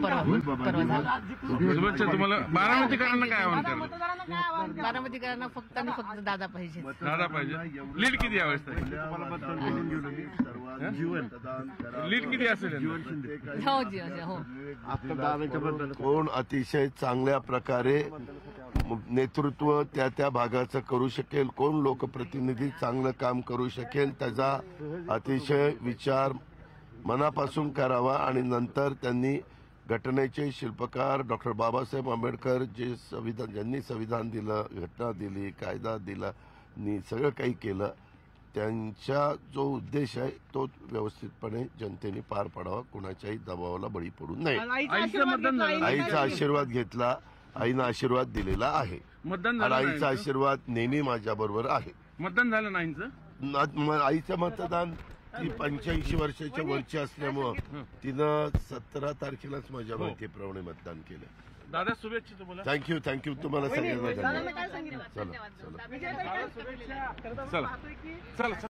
परवा झाला. शुभेच्छा तुम्हाला. बारामतीकरांना काय आव्हान करणार? बारामतीकरांना फक्त आणि फक्त दादा पाहिजे. दादा पाहिजे. लीड किती यावेळेस ताई? लीड किती असेल? हो जी हो. कोण अतिशय चांगल्या प्रकारे नेतृत्व त्या भागाचं करू शकेल, कोण लोकप्रतिनिधी चांगलं काम करू शकेल, त्याचा अतिशय विचार मनापासून करावा. आणि नंतर त्यांनी घटनेचे शिल्पकार डॉक्टर बाबासाहेब आंबेडकर ज्यांनी संविधान दिलं, घटना दिली, कायदा दिला, सगळं काही केलं, त्यांचा जो उद्देश आहे तो व्यवस्थितपणे जनतेने पार पाडावा, कुणाच्याही दबावाला बळी पडू नये. आईचा आशीर्वाद घेतला, आईनं आशीर्वाद दिलेला आहे. मतदान झालं? आईचा आशीर्वाद नेहमी माझ्याबरोबर आहे. मतदान झालं नाहींचं? आईचं मतदान ती 85 वर्षाच्या वरची असल्यामुळं तिनं 17 तारखेलाच माझ्या माहितीप्रमाणे मतदान केलं. दादा शुभेच्छा तुम्हाला. थँक्यू तुम्हाला सगळ्यांना धन्यवाद. चला चला.